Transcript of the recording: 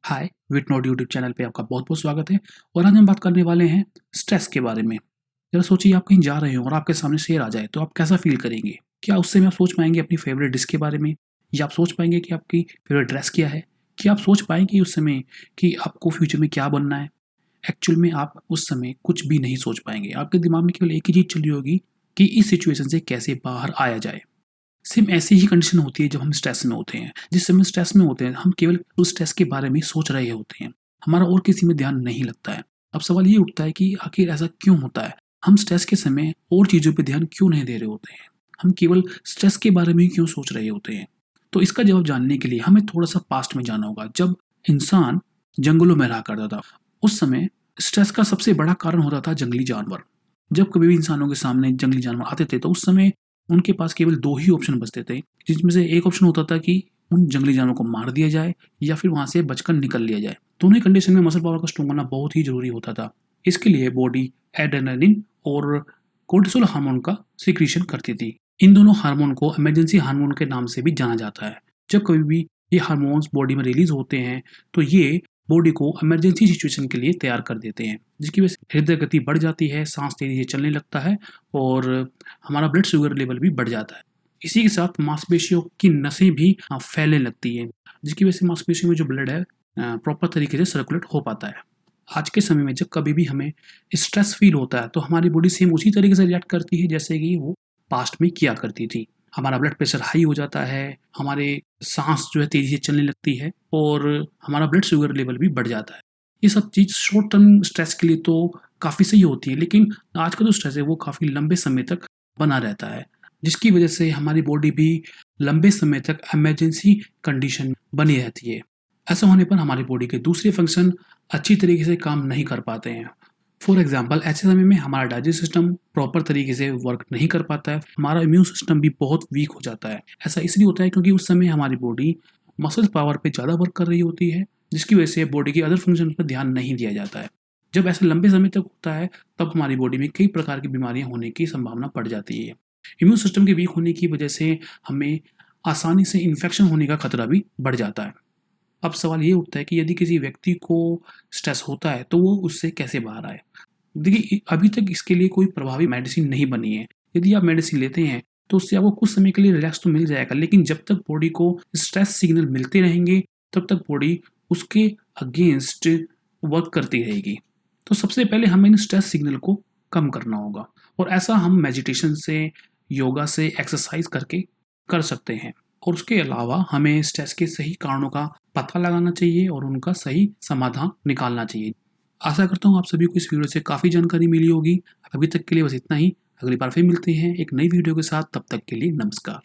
हाय विट note YouTube channel पे आपका बहुत बहुत स्वागत है। और आज हम बात करने वाले हैं स्ट्रेस के बारे में। जरा सोचिए, आप कहीं जा रहे हो और आपके सामने शेर आ जाए तो आप कैसा फील करेंगे? क्या उस समय आप सोच पाएंगे अपनी फेवरेट डिश के बारे में, या आप सोच पाएंगे कि आपकी फेवरेट ड्रेस क्या है? क्या आप सोच पाएंगे उस समय कि आपको फ्यूचर में क्या बनना है? एक्चुअल में आप उस समय कुछ भी नहीं सोच पाएंगे। आपके दिमाग में केवल एक ही चीज़ चल रही होगी कि इस सिचुएशन से कैसे बाहर आया जाए। सेम ऐसी ही कंडीशन होती है जब हम स्ट्रेस में होते हैं। जिस समय स्ट्रेस में होते हैं हम केवल उस स्ट्रेस के बारे में ही सोच रहे होते हैं, हमारा और किसी में ध्यान नहीं लगता है। अब सवाल ये उठता है कि आखिर ऐसा क्यों होता है? हम स्ट्रेस के समय और चीज़ों पे ध्यान क्यों नहीं दे रहे होते हैं? हम केवल स्ट्रेस के बारे में ही क्यों सोच रहे होते हैं? तो इसका जवाब जानने के लिए हमें थोड़ा-सा पास्ट में जाना होगा, जब इंसान जंगलों में रहा करता था। उस समय स्ट्रेस का सबसे बड़ा कारण होता था जंगली जानवर। जब कभी भी इंसानों के सामने जंगली जानवर आते थे तो उस समय उनके पास केवल 2 ही ऑप्शन बचते थे, जिसमें से एक ऑप्शन होता था कि उन जंगली जानवरों को मार दिया जाए या फिर वहाँ से बचकर निकल लिया जाए। दोनों ही कंडीशन में मसल पावर का स्ट्रॉन्ग होना बहुत ही ज़रूरी होता था। इसके लिए बॉडी एड्रेनालिन और कोर्टिसोल हार्मोन का सीक्रेशन करती थी। इन दोनों हार्मोन को इमरजेंसी हार्मोन के नाम से भी जाना जाता है। जब कभी भी ये हार्मोन्स बॉडी में रिलीज़ होते हैं, तो ये बॉडी को इमरजेंसी सिचुएशन के लिए तैयार कर देते हैं, जिसकी वजह से हृदय गति बढ़ जाती है, सांस तेज़ी से चलने लगता है और हमारा ब्लड शुगर लेवल भी बढ़ जाता है। इसी के साथ मांसपेशियों की नसें भी फैलने लगती हैं, जिसकी वजह से मांसपेशियों में जो ब्लड है प्रॉपर तरीके से सर्कुलेट हो पाता है। आज के समय में जब कभी भी हमें स्ट्रेस फील होता है तो हमारी बॉडी सेम उसी तरीके से रिएक्ट करती है जैसे कि वो पास्ट में किया करती थी। हमारा ब्लड प्रेशर हाई हो जाता है, हमारे सांस जो है तेज़ी से चलने लगती है और हमारा ब्लड शुगर लेवल भी बढ़ जाता है। ये सब चीज़ शॉर्ट टर्म स्ट्रेस के लिए तो काफ़ी सही होती है, लेकिन आज का जो स्ट्रेस है वो काफ़ी लंबे समय तक बना रहता है, जिसकी वजह से हमारी बॉडी भी लंबे समय तक इमरजेंसी कंडीशन बनी रहती है। ऐसा होने पर हमारी बॉडी के दूसरे फंक्शन अच्छी तरीके से काम नहीं कर पाते हैं। फॉर एग्जाम्पल, ऐसे समय में हमारा डाइजेस्ट सिस्टम प्रॉपर तरीके से वर्क नहीं कर पाता है, हमारा इम्यून सिस्टम भी बहुत वीक हो जाता है। ऐसा इसलिए होता है क्योंकि उस समय हमारी बॉडी मसल पावर पे ज़्यादा वर्क कर रही होती है, जिसकी वजह से बॉडी के अदर फंक्शन पर ध्यान नहीं दिया जाता है। जब ऐसा लंबे समय तक होता है तब हमारी बॉडी में कई प्रकार की बीमारियां होने की संभावना बढ़ जाती है। इम्यून सिस्टम के वीक होने की वजह से हमें आसानी से इन्फेक्शन होने का खतरा भी बढ़ जाता है। अब सवाल ये उठता है कि यदि किसी व्यक्ति को स्ट्रेस होता है तो वो उससे कैसे बाहर आए? देखिए, अभी तक इसके लिए कोई प्रभावी मेडिसिन नहीं बनी है। यदि आप मेडिसिन लेते हैं तो उससे आपको कुछ समय के लिए रिलैक्स तो मिल जाएगा, लेकिन जब तक बॉडी को स्ट्रेस सिग्नल मिलते रहेंगे तब तक बॉडी उसके अगेंस्ट वर्क करती रहेगी। तो सबसे पहले हमें इन स्ट्रेस सिग्नल को कम करना होगा, और ऐसा हम मेडिटेशन से, योगा से, एक्सरसाइज करके कर सकते हैं। और उसके अलावा हमें स्ट्रेस के सही कारणों का पता लगाना चाहिए और उनका सही समाधान निकालना चाहिए। आशा करता हूँ आप सभी को इस वीडियो से काफ़ी जानकारी मिली होगी। अभी तक के लिए बस इतना ही। अगली बार फिर मिलते हैं एक नई वीडियो के साथ। तब तक के लिए नमस्कार।